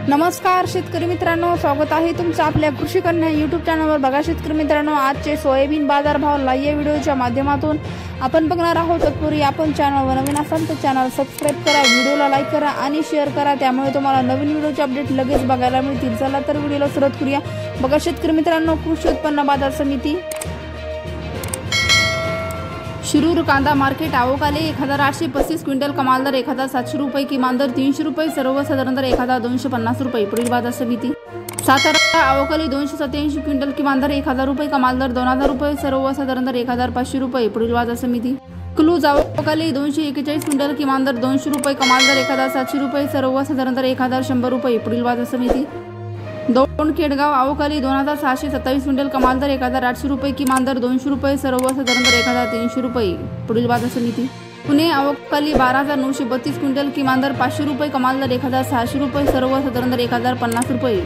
नमस्कार शेतकरी मित्रांनो, स्वागत आहे तुमचं आपल्या कृषी कन्या यूट्यूब चॅनलवर। बघा शेतकरी मित्रांनो, आजचे सोयाबीन बाजार भाव लाईव्ह व्हिडिओच्या माध्यमातून आपण बघणार आहोत। तत्पूर्वी आपण चॅनलवर नवीन असाल तर चॅनल सबस्क्राइब करा, व्हिडिओला लाईक करा आणि शेअर करा, त्यामुळे तुम्हाला नवीन व्हिडिओचे अपडेट लगेच बघायला मिळतील। चला तर व्हिडिओला सुरुवात करूया। बघा शेतकरी मित्रांनो, कृषी उत्पन्न बाजार समिती शिरूर कांदा मार्केट आवकाले 1835 क्विंटल, कमाल दर 1700 रुपये, किमान दर 300 रुपये, सर्वसाधारण दर 1250 रुपये। पुढील बाजार समिती सातारा आवकाले 287 क्विंटल, किमान दर 1000 रुपये, कमाल दर 2000 रुपये, सर्वसाधारण दर 1500 रुपये। पुढील बाजार समिती क्लूज आवकाले 241 क्विंटल, किमान दर 200 रुपये, कमाल दर 1700 रुपये, सर्वसाधारण दर 1100 रुपये। पुढील बाजार समिती दौंड खेडगाव आवकाली 2627 क्विंटल, कमाल दर 1800 रुपये, किमान दर 200 रुपये, सर्वसाधारण दर 1300 रुपये। पुढील बाजार समिती पुणे आवकाली 12932 क्विंटल, किमान दर 500 रुपये, कमाल दर 1600 रुपये, सर्वसाधारण दर 1050 रुपये।